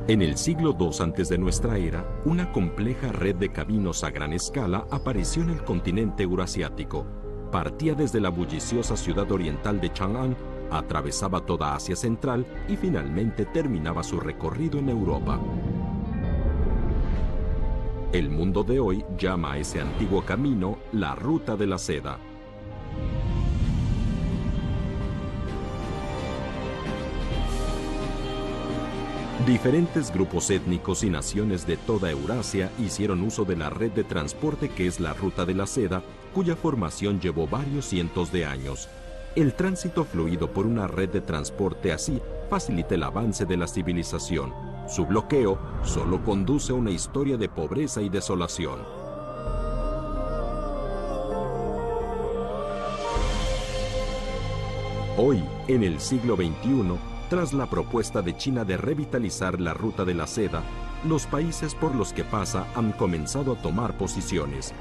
En el siglo II antes de nuestra era, una compleja red de caminos a gran escala apareció en el continente eurasiático. Partía desde la bulliciosa ciudad oriental de Chang'an, atravesaba toda Asia Central y finalmente terminaba su recorrido en Europa. El mundo de hoy llama a ese antiguo camino la Ruta de la Seda. Diferentes grupos étnicos y naciones de toda Eurasia hicieron uso de la red de transporte que es la Ruta de la Seda, cuya formación llevó varios cientos de años. El tránsito fluido por una red de transporte así facilita el avance de la civilización. Su bloqueo solo conduce a una historia de pobreza y desolación. Hoy, en el siglo XXI, tras la propuesta de China de revitalizar la Ruta de la Seda, los países por los que pasa han comenzado a tomar posiciones.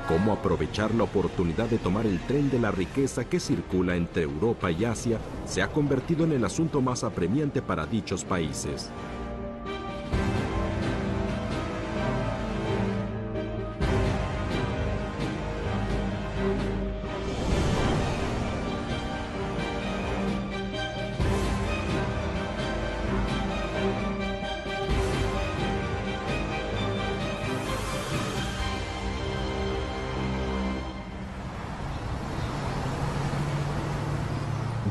¿Cómo aprovechar la oportunidad de tomar el tren de la riqueza que circula entre Europa y Asia se ha convertido en el asunto más apremiante para dichos países?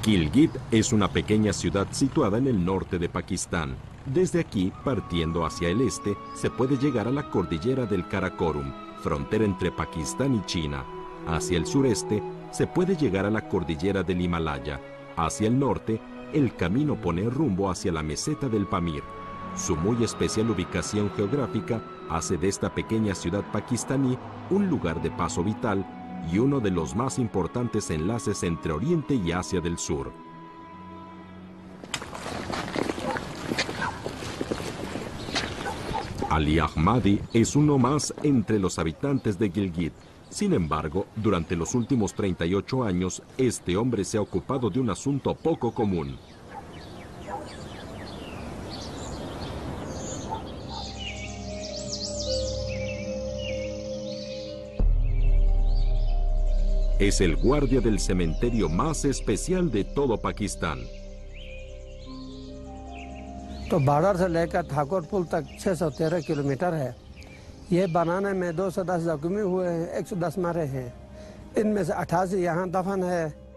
Gilgit es una pequeña ciudad situada en el norte de Pakistán. Desde aquí, partiendo hacia el este, se puede llegar a la cordillera del Karakorum, frontera entre Pakistán y China. Hacia el sureste, se puede llegar a la cordillera del Himalaya. Hacia el norte, el camino pone rumbo hacia la meseta del Pamir. Su muy especial ubicación geográfica hace de esta pequeña ciudad pakistaní un lugar de paso vital y uno de los más importantes enlaces entre Oriente y Asia del Sur. Ali Ahmadi es uno más entre los habitantes de Gilgit. Sin embargo, durante los últimos 38 años, este hombre se ha ocupado de un asunto poco común. Es el guardia del cementerio más especial de todo Pakistán. तो बॉर्डर से लेकर ठाकुर पुल तक 613 किलोमीटर है। ये बनाने में 210 जख्मी हुए हैं, 110 मरे हैं। इनमें से 88 यहाँ दफन है।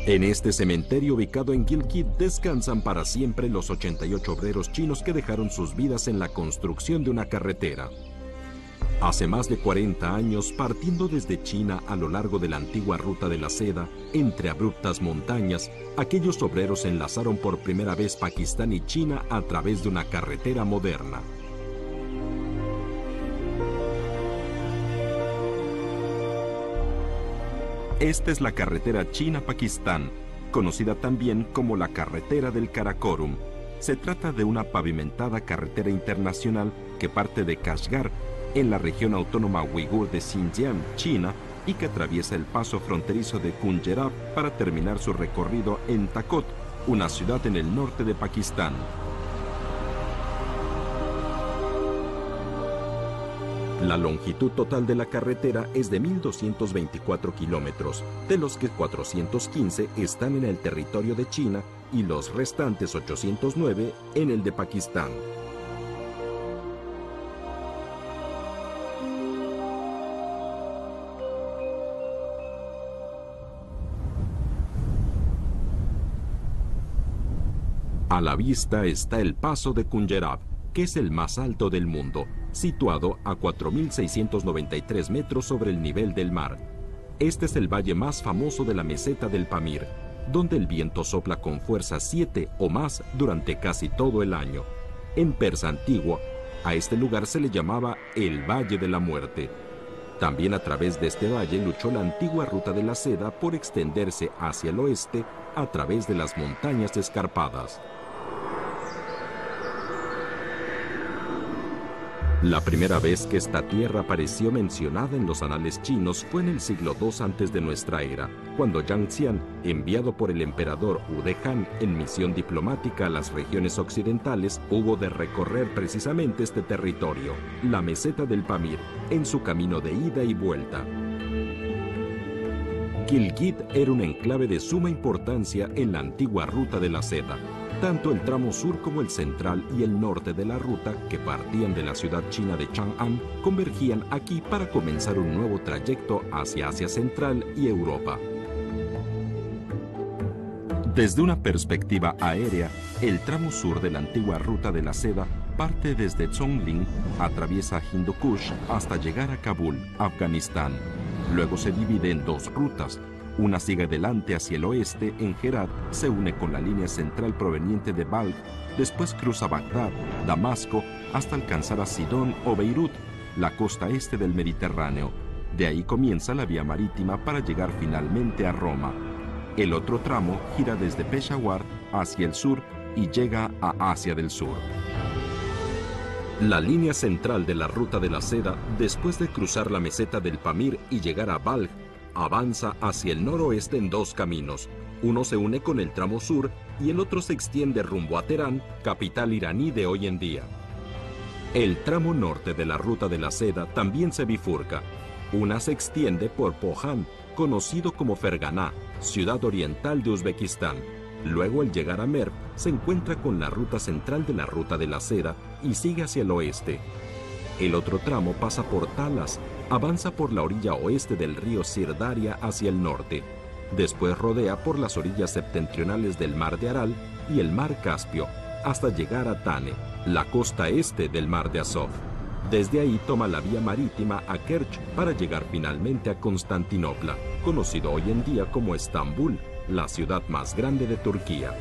En este cementerio ubicado en Gilgit descansan para siempre los 88 obreros chinos que dejaron sus vidas en la construcción de una carretera. Hace más de 40 años, partiendo desde China a lo largo de la antigua Ruta de la Seda, entre abruptas montañas, aquellos obreros enlazaron por primera vez Pakistán y China a través de una carretera moderna. Esta es la carretera China-Pakistán, conocida también como la carretera del Karakorum. Se trata de una pavimentada carretera internacional que parte de Kashgar, en la región autónoma uigur de Xinjiang, China, y que atraviesa el paso fronterizo de Kunjerab para terminar su recorrido en Takot, una ciudad en el norte de Pakistán. La longitud total de la carretera es de 1.224 kilómetros, de los que 415 están en el territorio de China y los restantes 809 en el de Pakistán. A la vista está el paso de Kunjerab, que es el más alto del mundo, situado a 4.693 metros sobre el nivel del mar. Este es el valle más famoso de la meseta del Pamir, donde el viento sopla con fuerza 7 o más durante casi todo el año. En persa antiguo, a este lugar se le llamaba el Valle de la Muerte. También a través de este valle luchó la antigua Ruta de la Seda por extenderse hacia el oeste a través de las montañas escarpadas. La primera vez que esta tierra apareció mencionada en los anales chinos fue en el siglo II antes de nuestra era, cuando Yang Xian, enviado por el emperador Wu de Han en misión diplomática a las regiones occidentales, hubo de recorrer precisamente este territorio, la meseta del Pamir, en su camino de ida y vuelta. Gilgit era un enclave de suma importancia en la antigua ruta de la seda. Tanto el tramo sur como el central y el norte de la ruta, que partían de la ciudad china de Chang'an, convergían aquí para comenzar un nuevo trayecto hacia Asia Central y Europa. Desde una perspectiva aérea, el tramo sur de la antigua ruta de la seda parte desde Zhongling, atraviesa Hindu Kush hasta llegar a Kabul, Afganistán. Luego se divide en dos rutas. Una sigue adelante hacia el oeste en Herat, se une con la línea central proveniente de Balkh, después cruza Bagdad, Damasco, hasta alcanzar a Sidón o Beirut, la costa este del Mediterráneo. De ahí comienza la vía marítima para llegar finalmente a Roma. El otro tramo gira desde Peshawar hacia el sur y llega a Asia del Sur. La línea central de la ruta de la seda, después de cruzar la meseta del Pamir y llegar a Balkh, avanza hacia el noroeste en dos caminos. Uno se une con el tramo sur y el otro se extiende rumbo a Teherán, capital iraní de hoy en día. El tramo norte de la ruta de la seda también se bifurca. Una se extiende por Pohan, conocido como Ferganá, ciudad oriental de Uzbekistán. Luego, al llegar a Merv, se encuentra con la ruta central de la ruta de la seda y sigue hacia el oeste. El otro tramo pasa por Talas, avanza por la orilla oeste del río Sirdaria hacia el norte. Después rodea por las orillas septentrionales del mar de Aral y el mar Caspio, hasta llegar a Tane, la costa este del mar de Azov. Desde ahí toma la vía marítima a Kerch para llegar finalmente a Constantinopla, conocido hoy en día como Estambul, la ciudad más grande de Turquía.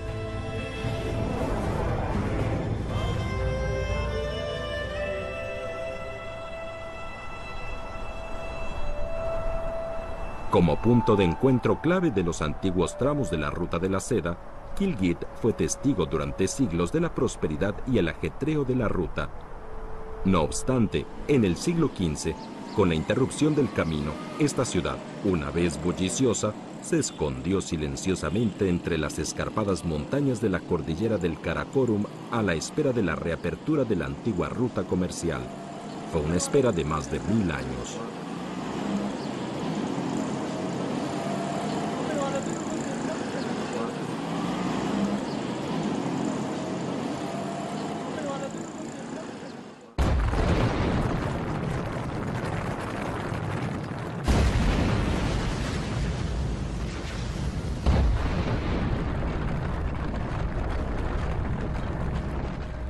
Como punto de encuentro clave de los antiguos tramos de la ruta de la seda, Gilgit fue testigo durante siglos de la prosperidad y el ajetreo de la ruta. No obstante, en el siglo XV, con la interrupción del camino, esta ciudad, una vez bulliciosa, se escondió silenciosamente entre las escarpadas montañas de la cordillera del Karakorum a la espera de la reapertura de la antigua ruta comercial. Fue una espera de más de 1000 años.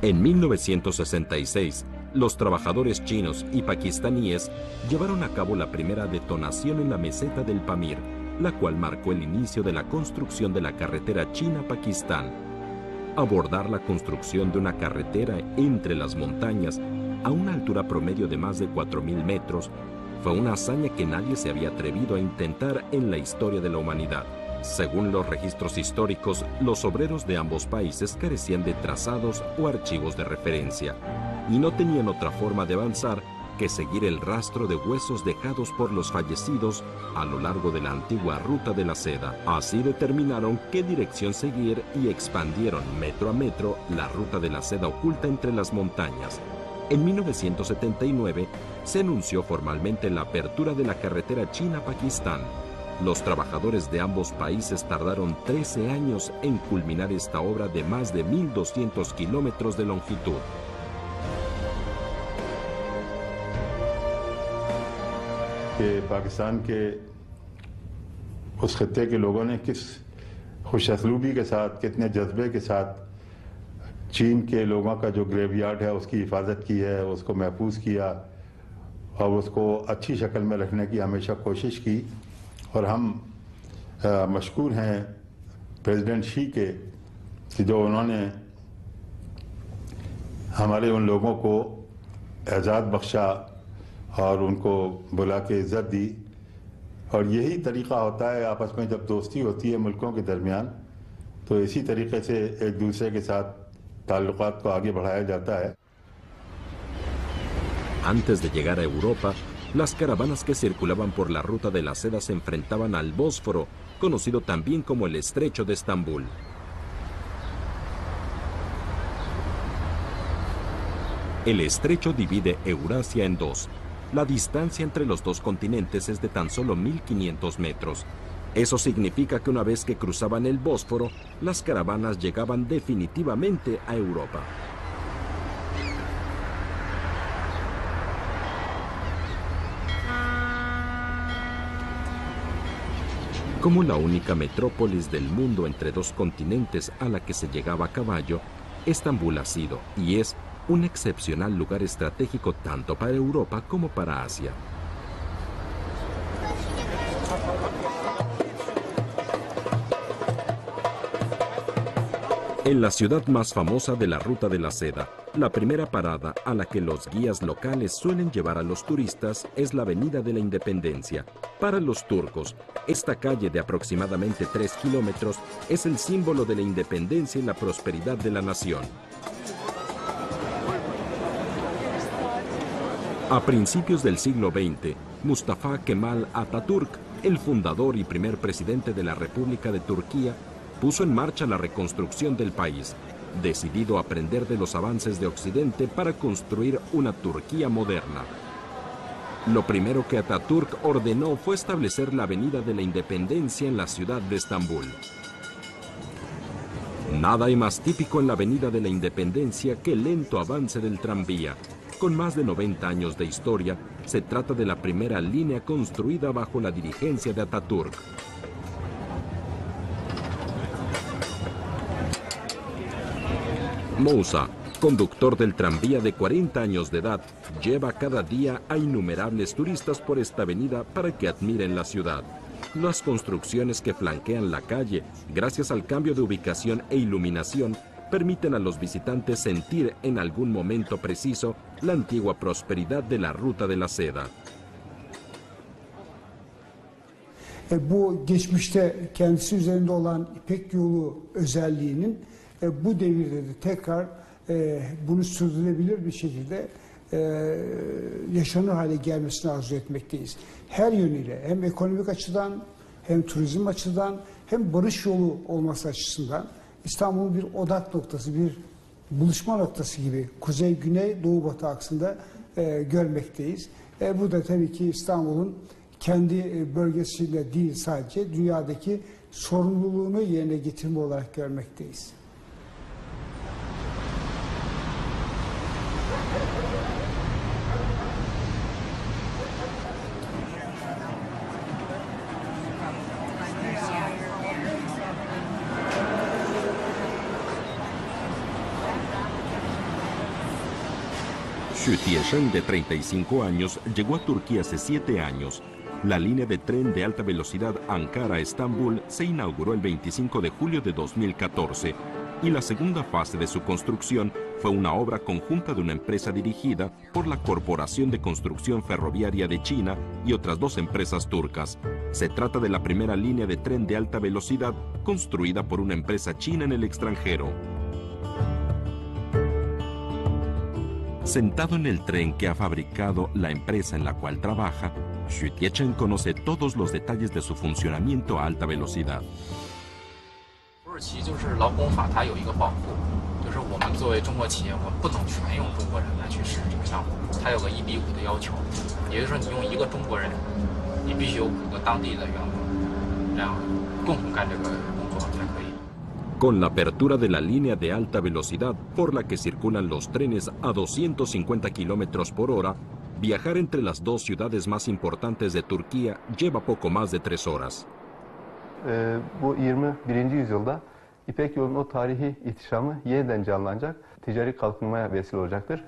En 1966, los trabajadores chinos y pakistaníes llevaron a cabo la primera detonación en la meseta del Pamir, la cual marcó el inicio de la construcción de la carretera China-Pakistán. Abordar la construcción de una carretera entre las montañas a una altura promedio de más de 4000 metros fue una hazaña que nadie se había atrevido a intentar en la historia de la humanidad. Según los registros históricos, los obreros de ambos países carecían de trazados o archivos de referencia y no tenían otra forma de avanzar que seguir el rastro de huesos dejados por los fallecidos a lo largo de la antigua ruta de la seda. Así determinaron qué dirección seguir y expandieron metro a metro la ruta de la seda oculta entre las montañas. En 1979 se anunció formalmente la apertura de la carretera China-Pakistán. Los trabajadores de ambos países tardaron 13 años en culminar esta obra de más de 1200 kilómetros de longitud. कि पाकिस्तान के उस खत्ते के लोगों ने किस खुशअसलूबी के साथ, कितने जज्बे के साथ चीन के लोगों का जो ग्रेवयार्ड है उसकी हिफाजत की है, उसको महफूज किया और उसको अच्छी शक्ल में रखने की हमेशा कोशिश की। और हम मशकूर हैं प्रेसिडेंट शी के कि जो उन्होंने हमारे उन लोगों को एजाज़ बख्शा और उनको बुला के इज़्ज़त दी। और यही तरीक़ा होता है आपस में जब दोस्ती होती है मुल्कों के दरमियान, तो इसी तरीक़े से एक दूसरे के साथ ताल्लुक़ात को आगे बढ़ाया जाता है। Antes de llegar a Europa, las caravanas que circulaban por la ruta de la seda se enfrentaban al Bósforo, conocido también como el Estrecho de Estambul. El estrecho divide Eurasia en dos. La distancia entre los dos continentes es de tan solo 1.500 metros. Eso significa que una vez que cruzaban el Bósforo, las caravanas llegaban definitivamente a Europa. Como la única metrópolis del mundo entre dos continentes a la que se llegaba a caballo, Estambul ha sido y es un excepcional lugar estratégico tanto para Europa como para Asia. En la ciudad más famosa de la Ruta de la Seda, la primera parada a la que los guías locales suelen llevar a los turistas es la Avenida de la Independencia. Para los turcos, esta calle de aproximadamente 3 kilómetros es el símbolo de la independencia y la prosperidad de la nación. A principios del siglo XX, Mustafa Kemal Atatürk, el fundador y primer presidente de la República de Turquía, puso en marcha la reconstrucción del país, decidido a aprender de los avances de Occidente para construir una Turquía moderna. Lo primero que Atatürk ordenó fue establecer la Avenida de la Independencia en la ciudad de Estambul. Nada hay más típico en la Avenida de la Independencia que el lento avance del tranvía. Con más de 90 años de historia, se trata de la primera línea construida bajo la dirigencia de Atatürk. Mousa, conductor del tranvía de 40 años de edad, lleva cada día a innumerables turistas por esta avenida para que admiren la ciudad. Las construcciones que flanquean la calle, gracias al cambio de ubicación e iluminación, permiten a los visitantes sentir en algún momento preciso la antigua prosperidad de la Ruta de la Seda. Bu geçmişte kendisi üzerinde olan İpek Yolu özelliğinin bu devirde de tekrar bunu sürdürülebilir bir şekilde yaşanır hale gelmesini arzu etmekteyiz. Her yönüyle hem ekonomik açıdan hem turizm açıdan hem barış yolu olması açısından İstanbul'un bir odak noktası, bir buluşma noktası gibi kuzey-güney, doğu-batı aksında görmekteyiz. Bu da tabii ki İstanbul'un kendi bölgesiyle değil sadece dünyadaki sorumluluğunu yerine getirme olarak görmekteyiz. Xu Tieshen, de 35 años, llegó a Turquía hace 7 años. La línea de tren de alta velocidad Ankara-Estambul se inauguró el 25 de julio de 2014 y la segunda fase de su construcción fue una obra conjunta de una empresa dirigida por la Corporación de Construcción Ferroviaria de China y otras 2 empresas turcas. Se trata de la primera línea de tren de alta velocidad construida por una empresa china en el extranjero. Sentado en el tren que ha fabricado la empresa en la cual trabaja, Xu Tieshen conoce todos los detalles de su funcionamiento a alta velocidad. Con la apertura de la línea de alta velocidad por la que circulan los trenes a 250 km por hora, viajar entre las 2 ciudades más importantes de Turquía lleva poco más de 3 horas. Bu 21. yüzyılda İpek Yolu'nun o tarihi ihtişamı yeniden canlanacak, ticari kalkınmaya vesile olacaktır.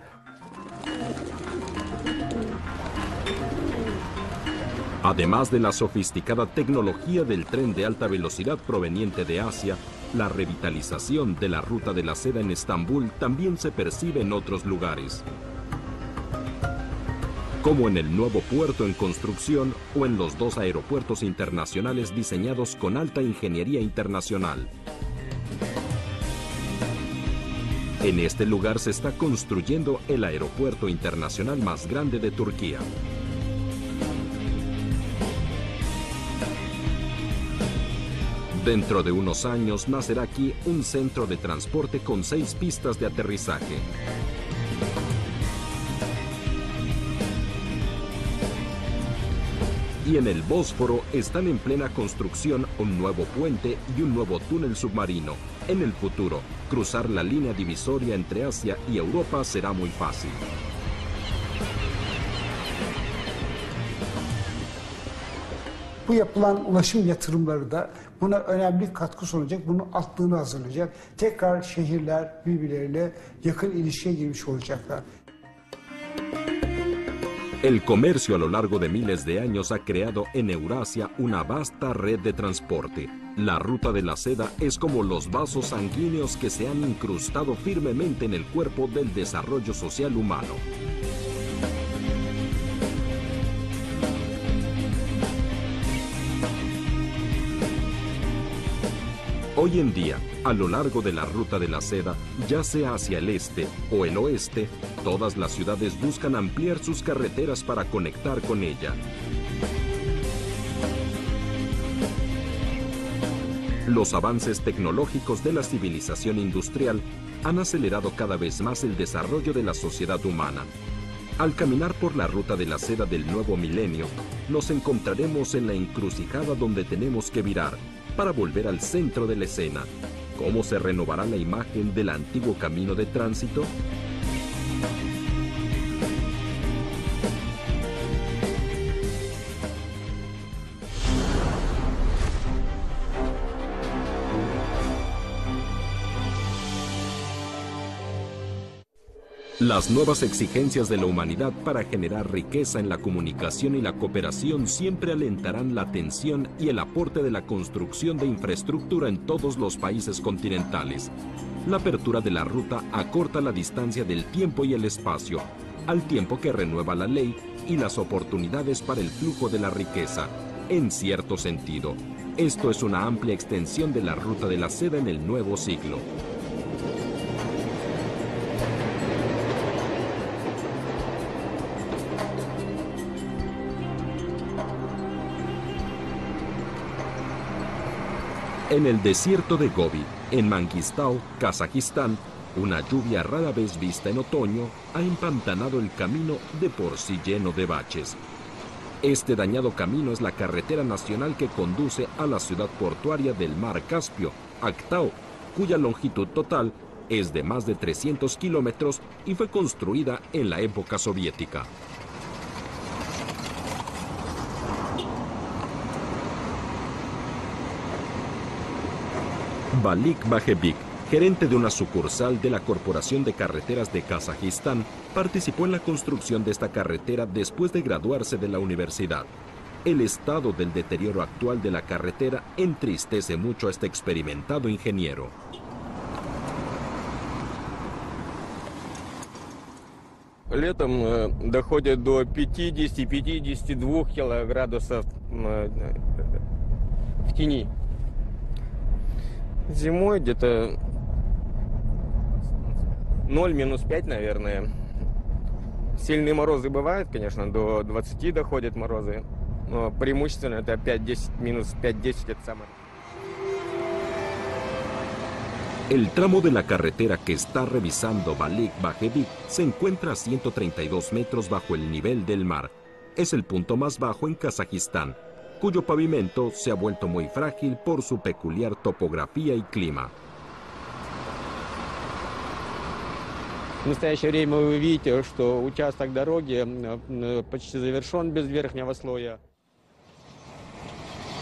Además de la sofisticada tecnología del tren de alta velocidad proveniente de Asia, la revitalización de la Ruta de la Seda en Estambul también se percibe en otros lugares, como en el nuevo puerto en construcción o en los 2 aeropuertos internacionales diseñados con alta ingeniería internacional. En este lugar se está construyendo el aeropuerto internacional más grande de Turquía. Dentro de unos años nacerá aquí un centro de transporte con 6 pistas de aterrizaje. Y en el Bósforo están en plena construcción un nuevo puente y un nuevo túnel submarino. En el futuro, cruzar la línea divisoria entre Asia y Europa será muy fácil. Bu yapılan ulaşım yatırımları da buna önemli katkı sunacak, bunun altlığını hazırlayacak. Tekrar şehirler birbirleriyle yakın ilişkiye girmiş olacaklar. El comercio a lo largo de miles de años ha creado en Eurasia una vasta red de transporte. La ruta de la seda es como los vasos sanguíneos que se han incrustado firmemente en el cuerpo del desarrollo social humano. Hoy en día, a lo largo de la ruta de la seda, ya sea hacia el este o el oeste, todas las ciudades buscan ampliar sus carreteras para conectar con ella. Los avances tecnológicos de la civilización industrial han acelerado cada vez más el desarrollo de la sociedad humana. Al caminar por la ruta de la seda del nuevo milenio, nos encontraremos en la encrucijada donde tenemos que virar para volver al centro de la escena. ¿Cómo se renovará la imagen del antiguo camino de tránsito? Las nuevas exigencias de la humanidad para generar riqueza en la comunicación y la cooperación siempre alentarán la atención y el aporte de la construcción de infraestructura en todos los países continentales. La apertura de la ruta acorta la distancia del tiempo y el espacio, al tiempo que renueva la ley y las oportunidades para el flujo de la riqueza. En cierto sentido, esto es una amplia extensión de la ruta de la seda en el nuevo siglo. En el desierto de Gobi, en Mangistau, Kazajistán, una lluvia rara vez vista en otoño ha empantanado el camino de por sí lleno de baches. Este dañado camino es la carretera nacional que conduce a la ciudad portuaria del Mar Caspio, Aktau, cuya longitud total es de más de 300 kilómetros y fue construida en la época soviética. Balik Bajevic, gerente de una sucursal de la Corporación de Carreteras de Kazajistán, participó en la construcción de esta carretera después de graduarse de la universidad. El estado del deterioro actual de la carretera entristece mucho a este experimentado ingeniero. Летом доходит до 50-52 градусов в тени. Зимой где-то 0-5, наверное. Сильные морозы бывают, конечно, до 20 доходят морозы. Но преимущественно это 5-10, минус 5-10 это самое. El tramo de la carretera que está revisando Balik Bajevic se encuentra a 132 metros bajo el nivel del mar. Es el punto más bajo en Kazajistán, cuyo pavimento se ha vuelto muy frágil por su peculiar topografía y clima. В настоящее время вы видите, что участок дороги почти завершен без верхнего слоя.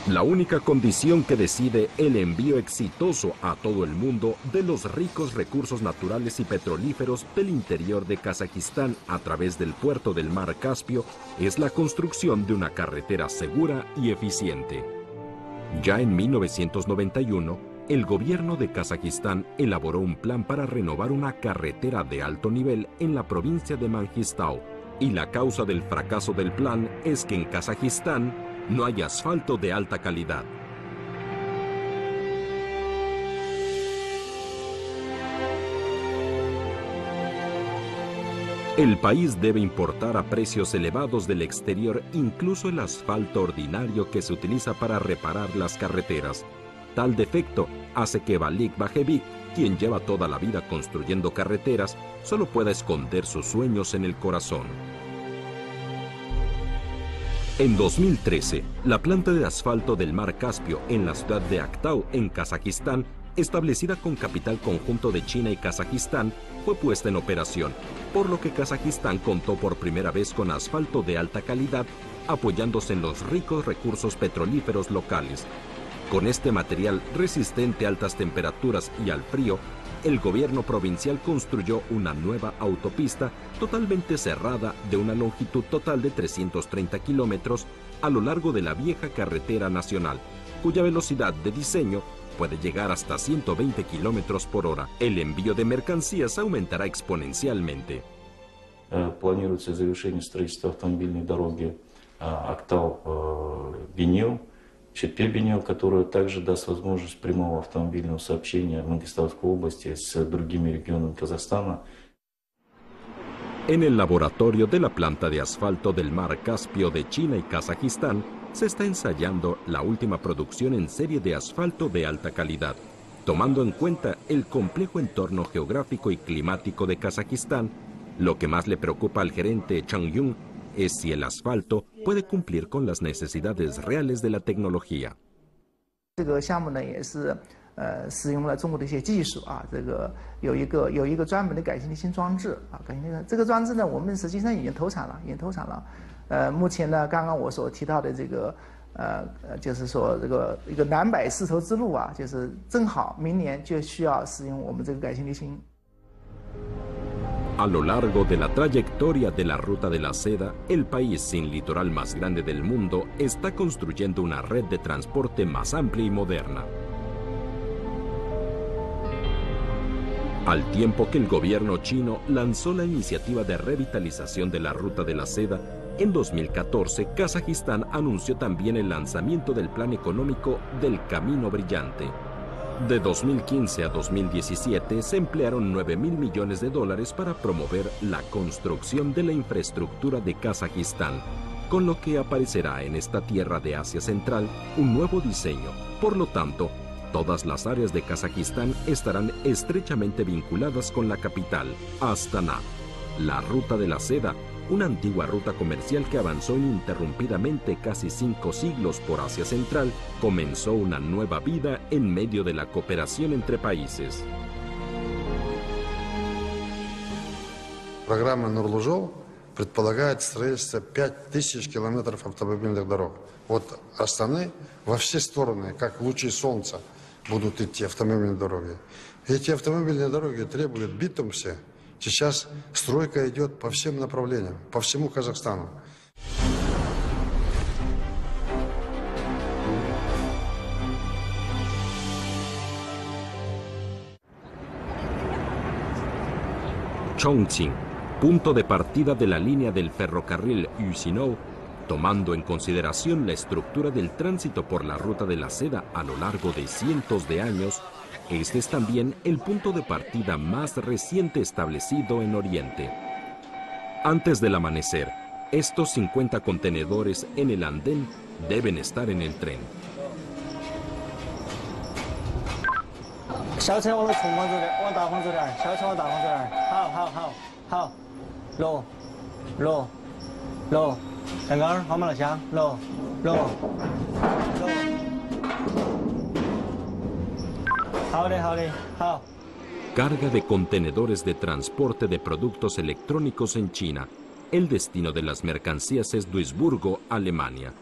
La única condición que decide el envío exitoso a todo el mundo de los ricos recursos naturales y petrolíferos del interior de Kazajistán a través del puerto del Mar Caspio es la construcción de una carretera segura y eficiente. Ya en 1991, el gobierno de Kazajistán elaboró un plan para renovar una carretera de alto nivel en la provincia de Mangistau, y la causa del fracaso del plan es que en Kazajistán no hay asfalto de alta calidad. El país debe importar a precios elevados del exterior incluso el asfalto ordinario que se utiliza para reparar las carreteras. Tal defecto hace que Valik Bajevic, quien lleva toda la vida construyendo carreteras, solo pueda esconder sus sueños en el corazón. En 2013, la planta de asfalto del Mar Caspio en la ciudad de Aktau, en Kazajistán, establecida con capital conjunto de China y Kazajistán, fue puesta en operación, por lo que Kazajistán contó por primera vez con asfalto de alta calidad, apoyándose en los ricos recursos petrolíferos locales. Con este material resistente a altas temperaturas y al frío, el gobierno provincial construyó una nueva autopista totalmente cerrada de una longitud total de 330 kilómetros a lo largo de la vieja carretera nacional, cuya velocidad de diseño puede llegar hasta 120 kilómetros por hora. El envío de mercancías aumentará exponencialmente. Планируется завершение строительства автомобильной дороги Актау-Бенил, Чепе-Бенил, которая также даст возможность прямого автомобильного сообщения Мангистауской области с другими регионами Казахстана. En el laboratorio de la planta de asfalto del Mar Caspio de China y Kazajistán se está ensayando la última producción en serie de asfalto de alta calidad. Tomando en cuenta el complejo entorno geográfico y climático de Kazajistán, lo que más le preocupa al gerente Chang Yun es si el asfalto puede cumplir con las necesidades reales de la tecnología. 使用了中国的一些技术啊，这个有一个专门的改进的新装置啊，这个装置呢，我们实际上已经投产了，目前呢，刚刚我所提到的这个就是说这个一个南北丝绸之路啊，就是正好明年就需要使用我们这个改进的新。 A lo largo de la trayectoria de la Ruta de la Seda, el país sin litoral más grande del mundo está construyendo una red de transporte más amplia y moderna. Al tiempo que el gobierno chino lanzó la iniciativa de revitalización de la Ruta de la Seda, en 2014 Kazajistán anunció también el lanzamiento del plan económico del Camino Brillante. De 2015 a 2017 se emplearon 9.000 millones de dólares para promover la construcción de la infraestructura de Kazajistán, con lo que aparecerá en esta tierra de Asia Central un nuevo diseño. Por lo tanto, todas las áreas de Kazajistán estarán estrechamente vinculadas con la capital, Astana. La Ruta de la Seda, una antigua ruta comercial que avanzó ininterrumpidamente casi 5 siglos por Asia Central, comenzó una nueva vida en medio de la cooperación entre países. Программа Нурлы жол предполагает строительство 5000 километров автомобильных дорог. От Астаны во все стороны, как лучи солнца, будут идти автомобильные дороги. Эти автомобильные дороги требуют битум все. Сейчас стройка идет по всем направлениям, по всему Казахстану. Chongqing, punto de partida de la línea del ferrocarril Usinou, tomando en consideración la estructura del tránsito por la Ruta de la Seda a lo largo de cientos de años, este es también el punto de partida más reciente establecido en Oriente. Antes del amanecer, estos 50 contenedores en el andén deben estar en el tren. Carga de contenedores de transporte de productos electrónicos en China. El destino de las mercancías es Duisburgo, Alemania.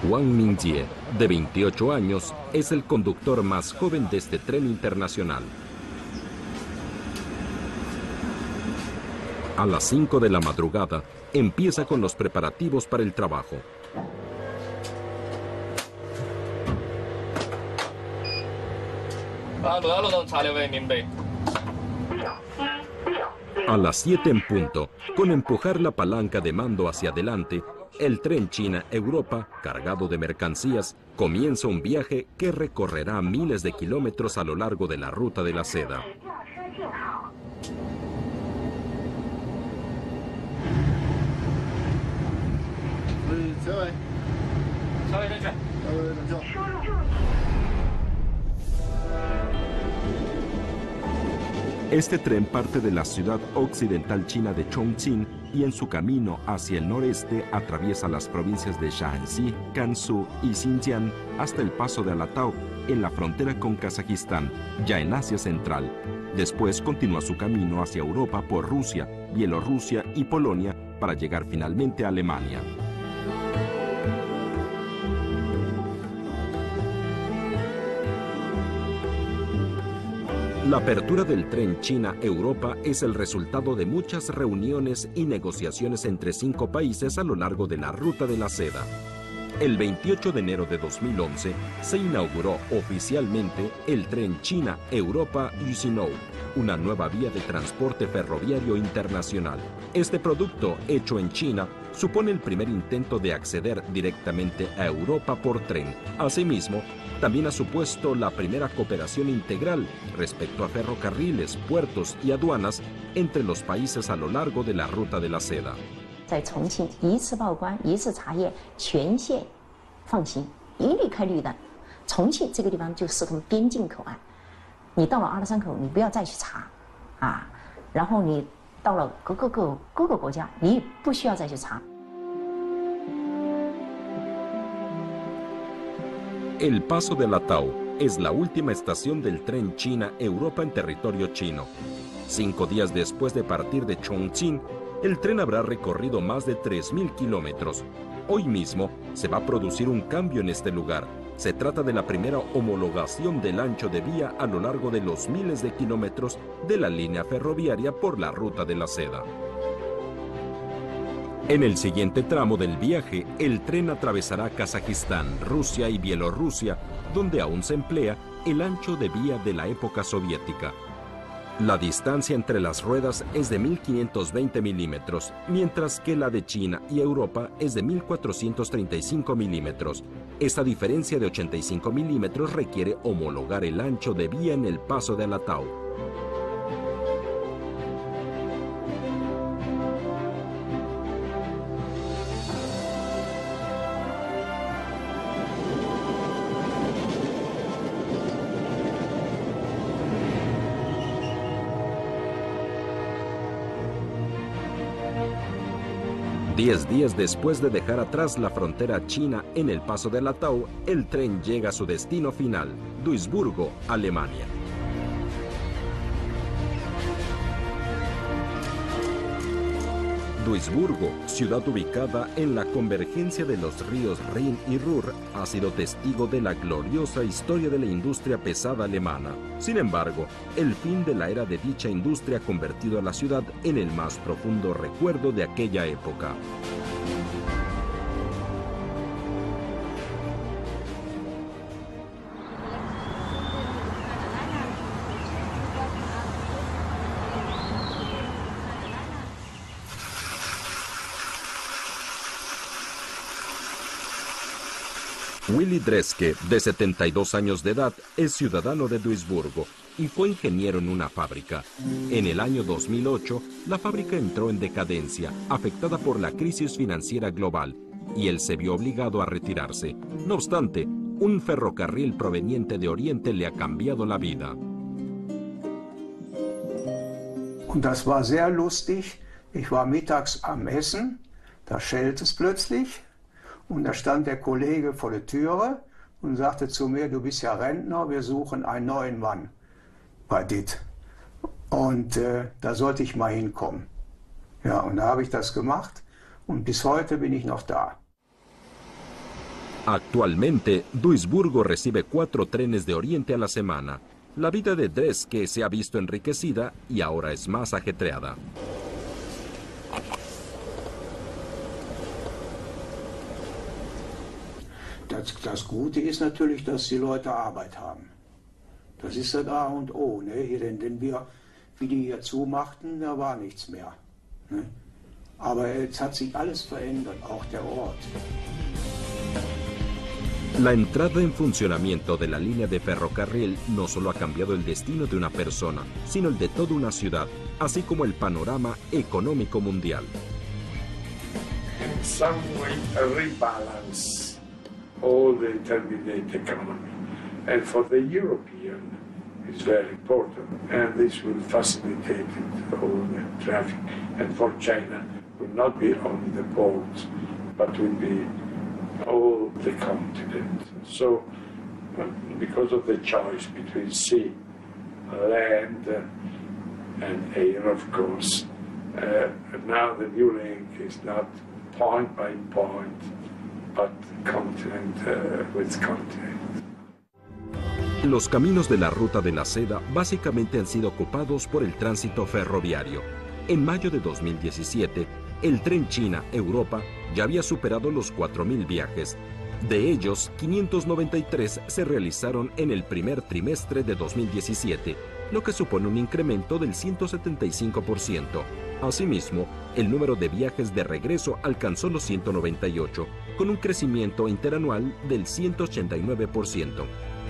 Wang Mingjie, de 28 años, es el conductor más joven de este tren internacional. A las 5 de la madrugada, empieza con los preparativos para el trabajo. A las 7 en punto, con empujar la palanca de mando hacia adelante, el tren China-Europa, cargado de mercancías, comienza un viaje que recorrerá miles de kilómetros a lo largo de la ruta de la seda. Este tren parte de la ciudad occidental china de Chongqing y en su camino hacia el noreste atraviesa las provincias de Shaanxi, Gansu y Xinjiang hasta el paso de Alatau en la frontera con Kazajistán, ya en Asia Central. Después continúa su camino hacia Europa por Rusia, Bielorrusia y Polonia para llegar finalmente a Alemania. La apertura del tren China-Europa es el resultado de muchas reuniones y negociaciones entre 5 países a lo largo de la ruta de la seda. El 28 de enero de 2011 se inauguró oficialmente el tren China-Europa-Yusinou, una nueva vía de transporte ferroviario internacional. Este producto, hecho en China, supone el primer intento de acceder directamente a Europa por tren. Asimismo, también ha supuesto la primera cooperación integral respecto a ferrocarriles, puertos y aduanas entre los países a lo largo de la ruta de la seda. 在重庆一次报关一次查验，全线放行，一律开绿灯。重庆这个地方就视同边境口岸，你到了阿拉山口，你不要再去查，然后你到了各个国家，你也不需要再去查。 El Paso de Alatau es la última estación del tren China-Europa en territorio chino. 5 días después de partir de Chongqing, el tren habrá recorrido más de 3.000 kilómetros. Hoy mismo se va a producir un cambio en este lugar. Se trata de la primera homologación del ancho de vía a lo largo de los miles de kilómetros de la línea ferroviaria por la ruta de la seda. En el siguiente tramo del viaje, el tren atravesará Kazajistán, Rusia y Bielorrusia, donde aún se emplea el ancho de vía de la época soviética. La distancia entre las ruedas es de 1.520 milímetros, mientras que la de China y Europa es de 1.435 milímetros. Esta diferencia de 85 milímetros requiere homologar el ancho de vía en el Paso de Alatau. Diez días después de dejar atrás la frontera china en el Paso de Alatau, el tren llega a su destino final, Duisburgo, Alemania. Duisburgo, ciudad ubicada en la convergencia de los ríos Rin y Ruhr, ha sido testigo de la gloriosa historia de la industria pesada alemana. Sin embargo, el fin de la era de dicha industria ha convertido a la ciudad en el más profundo recuerdo de aquella época. Willy Dreske, de 72 años de edad, es ciudadano de Duisburgo y fue ingeniero en una fábrica. En el año 2008, la fábrica entró en decadencia, afectada por la crisis financiera global, y él se vio obligado a retirarse. No obstante, un ferrocarril proveniente de Oriente le ha cambiado la vida. Und das war sehr lustig. Ich war mittags am Essen, da schellte es plötzlich. Und da stand der Kollege vor der Türe und sagte zu mir, du bist ja Rentner, wir suchen einen neuen Mann bei DIT. Und da sollte ich mal hinkommen. Ja, und da habe ich das gemacht und bis heute bin ich noch da. Actualmente, Duisburgo recibe 4 trenes de Oriente a la semana. La vida de Dreske se ha visto enriquecida y ahora es más ajetreada. Das Gute ist natürlich, dass die Leute Arbeit haben. Das ist das A und O. Ne? Denn wir wie die hier zumachten, da war nichts mehr. Ne? Aber jetzt hat sich alles verändert, auch der Ort. La entrada en funcionamiento de la línea de ferrocarril no solo ha cambiado el destino de una persona, sino el de toda una ciudad, así como el panorama económico mundial. In some way, rebalance all the intermediate economy. And for the European, it's very important. And this will facilitate all the traffic. And for China, will not be only the ports, but will be all the continent. So, because of the choice between sea, land, and air, of course, now the new link is not point by point, but continent with continent. Los caminos de la Ruta de la Seda básicamente han sido ocupados por el tránsito ferroviario. En mayo de 2017, el tren China-Europa ya había superado los 4.000 viajes. De ellos, 593 se realizaron en el primer trimestre de 2017, lo que supone un incremento del 175%. Asimismo, el número de viajes de regreso alcanzó los 198, con un crecimiento interanual del 189%.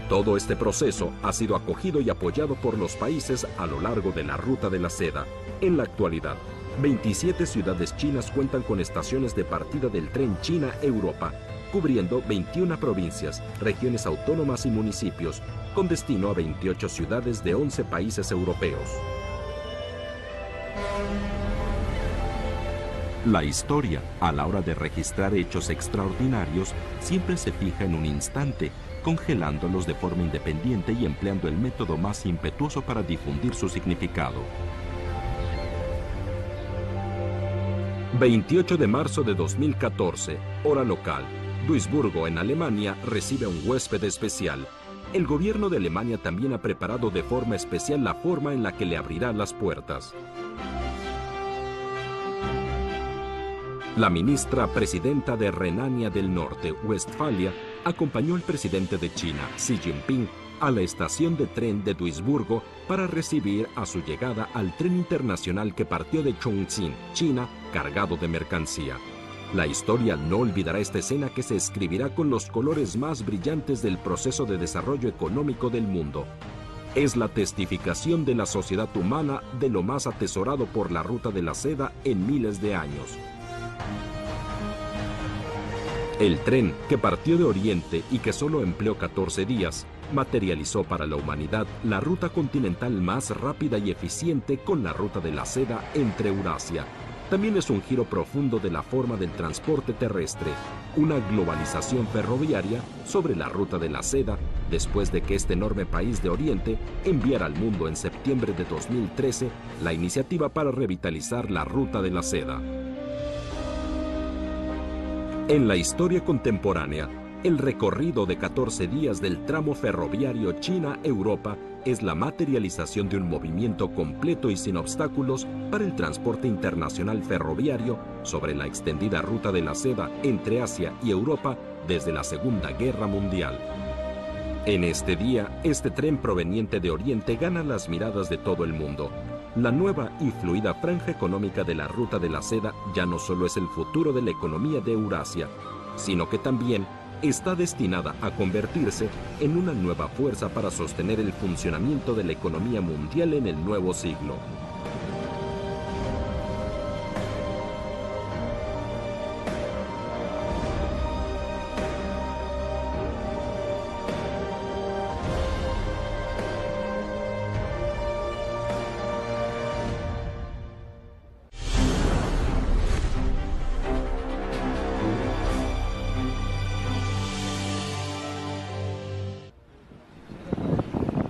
Todo este proceso ha sido acogido y apoyado por los países a lo largo de la Ruta de la Seda. En la actualidad, 27 ciudades chinas cuentan con estaciones de partida del tren China-Europa, cubriendo 21 provincias, regiones autónomas y municipios, con destino a 28 ciudades de 11 países europeos. La historia, a la hora de registrar hechos extraordinarios, siempre se fija en un instante, congelándolos de forma independiente y empleando el método más impetuoso para difundir su significado. 28 de marzo de 2014, hora local. Duisburgo, en Alemania, recibe a un huésped especial. El gobierno de Alemania también ha preparado de forma especial la forma en la que le abrirá las puertas. La ministra presidenta de Renania del Norte, Westfalia, acompañó al presidente de China, Xi Jinping, a la estación de tren de Duisburgo para recibir a su llegada al tren internacional que partió de Chongqing, China, cargado de mercancía. La historia no olvidará esta escena que se escribirá con los colores más brillantes del proceso de desarrollo económico del mundo. Es la testificación de la sociedad humana de lo más atesorado por la Ruta de la Seda en miles de años. El tren, que partió de Oriente y que solo empleó 14 días, materializó para la humanidad la ruta continental más rápida y eficiente con la Ruta de la Seda entre Eurasia. También es un giro profundo de la forma del transporte terrestre, una globalización ferroviaria sobre la Ruta de la Seda, después de que este enorme país de Oriente enviara al mundo en septiembre de 2013 la iniciativa para revitalizar la Ruta de la Seda. En la historia contemporánea, el recorrido de 14 días del tramo ferroviario China-Europa es la materialización de un movimiento completo y sin obstáculos para el transporte internacional ferroviario sobre la extendida Ruta de la Seda entre Asia y Europa desde la Segunda Guerra Mundial. En este día, este tren proveniente de Oriente gana las miradas de todo el mundo. La nueva y fluida franja económica de la Ruta de la Seda ya no solo es el futuro de la economía de Eurasia, sino que también está destinada a convertirse en una nueva fuerza para sostener el funcionamiento de la economía mundial en el nuevo siglo.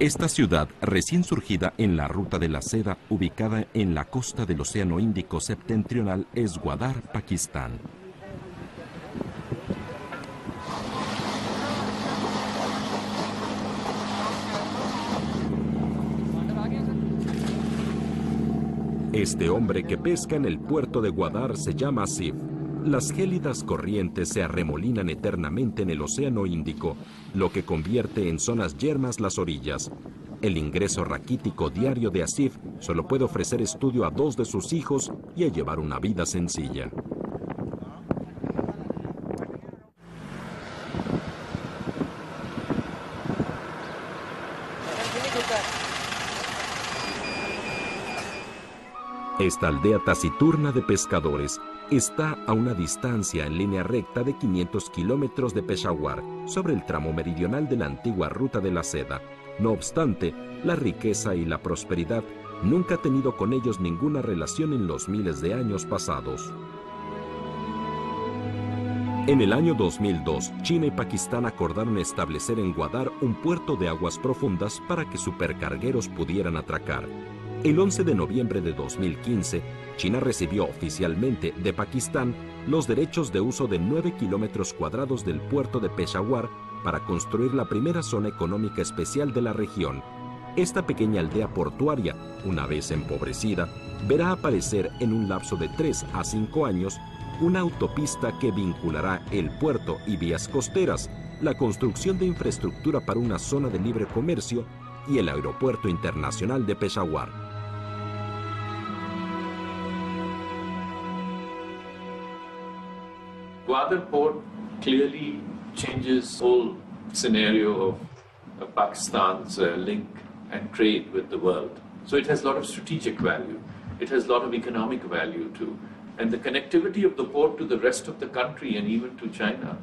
Esta ciudad, recién surgida en la Ruta de la Seda, ubicada en la costa del Océano Índico septentrional, es Gwadar, Pakistán. Este hombre que pesca en el puerto de Gwadar se llama Asif. Las gélidas corrientes se arremolinan eternamente en el Océano Índico, lo que convierte en zonas yermas las orillas. El ingreso raquítico diario de Asif solo puede ofrecer estudio a 2 de sus hijos y a llevar una vida sencilla. Esta aldea taciturna de pescadores está a una distancia en línea recta de 500 kilómetros de Peshawar, sobre el tramo meridional de la antigua Ruta de la Seda. No obstante, la riqueza y la prosperidad nunca ha tenido con ellos ninguna relación en los miles de años pasados. En el año 2002, China y Pakistán acordaron establecer en Gwadar un puerto de aguas profundas para que supercargueros pudieran atracar. El 11 de noviembre de 2015, China recibió oficialmente de Pakistán los derechos de uso de 9 kilómetros cuadrados del puerto de Peshawar para construir la primera zona económica especial de la región. Esta pequeña aldea portuaria, una vez empobrecida, verá aparecer en un lapso de 3 a 5 años una autopista que vinculará el puerto y vías costeras, la construcción de infraestructura para una zona de libre comercio y el aeropuerto internacional de Peshawar. Gwadar Port clearly changes the whole scenario of Pakistan's link and trade with the world. So it has a lot of strategic value. It has a lot of economic value too. And the connectivity of the port to the rest of the country and even to China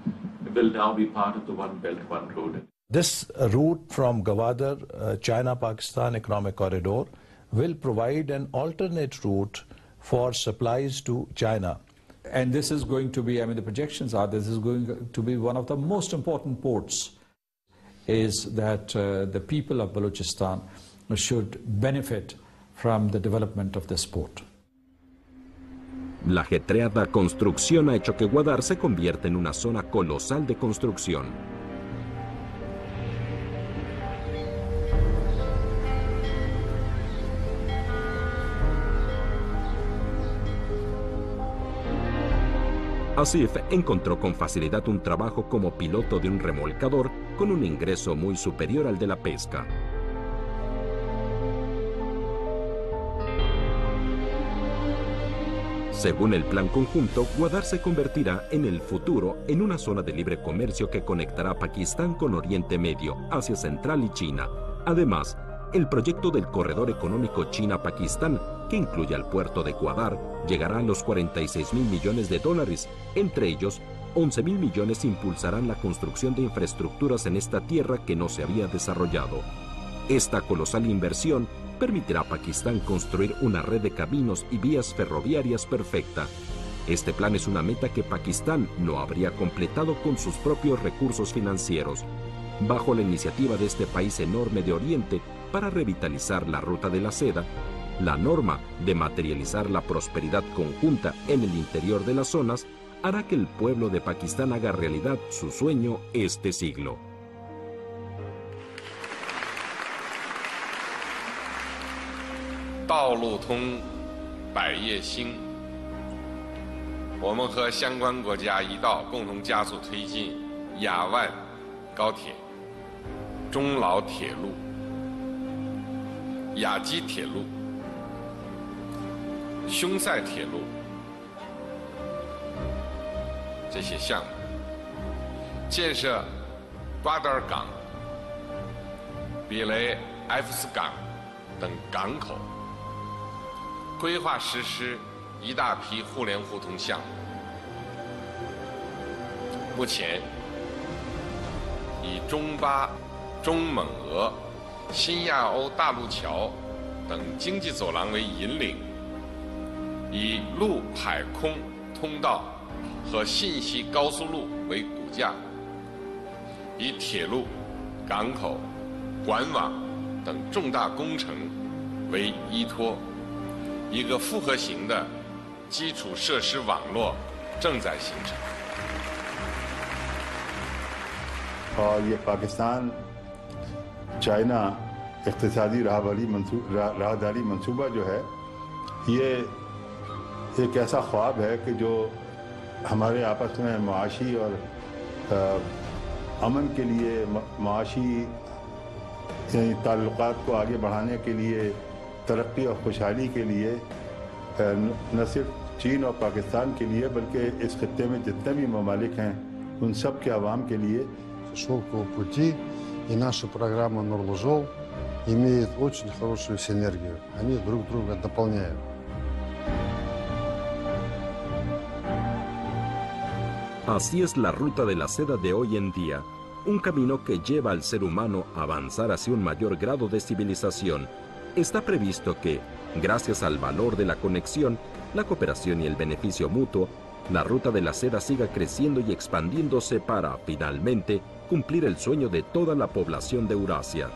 will now be part of the One Belt, One Road. This route from Gwadar, China-Pakistan Economic Corridor will provide an alternate route for supplies to China. And this is going to be, I mean, the projections are this is going to be one of the most important ports, is that the people of Balochistan should benefit from the development of this port. La ajetreada construcción ha hecho que Gwadar se convierta en una zona colosal de construcción. Asif encontró con facilidad un trabajo como piloto de un remolcador con un ingreso muy superior al de la pesca. Según el plan conjunto, Gwadar se convertirá en el futuro en una zona de libre comercio que conectará Pakistán con Oriente Medio, Asia Central y China. Además, el proyecto del Corredor Económico China-Pakistán, que incluye al puerto de Gwadar, llegará a los $46.000 millones. Entre ellos, 11.000 millones impulsarán la construcción de infraestructuras en esta tierra que no se había desarrollado. Esta colosal inversión permitirá a Pakistán construir una red de caminos y vías ferroviarias perfecta. Este plan es una meta que Pakistán no habría completado con sus propios recursos financieros. Bajo la iniciativa de este país enorme de Oriente para revitalizar la Ruta de la Seda, la norma de materializar la prosperidad conjunta en el interior de las zonas hará que el pueblo de Pakistán haga realidad su sueño este siglo. 道路通，百业兴。我们和相关国家一道共同加速推进雅万高铁、中老铁路、雅基铁路、匈塞铁路这些项目，建设瓜达尔港、比雷埃夫斯港等港口。 规划实施一大批互联互通项目。目前，以中巴、中蒙俄、新亚欧大陆桥等经济走廊为引领，以陆海空通道和信息高速路为骨架，以铁路、港口、管网等重大工程为依托。 一个复合型的基础设施网络正在形成。और ये पाकिस्तान चाइना इक़्तिसादी राहदारी मंसूबा जो है ये एक ऐसा ख्वाब है कि जो हमारे आपस में माशी और अमन के लिए माशी ताल्लुकात को आगे बढ़ाने के लिए, तरक्की और खुशहाली के लिए न सिर्फ चीन और पाकिस्तान के लिए बल्कि इस खत्ते में जितने भी ममालिक हैं उन सब के आवाम के लिए। Шелкового пути и наша программа «Нурлужол» имеет очень хорошую синергию. Они друг друга дополняют. Así es la ruta de la seda de hoy en día, un camino que lleva al ser humano a avanzar hacia un mayor grado de civilización. Está previsto que, gracias al valor de la conexión, la cooperación y el beneficio mutuo, la ruta de la seda siga creciendo y expandiéndose para, finalmente, cumplir el sueño de toda la población de Eurasia.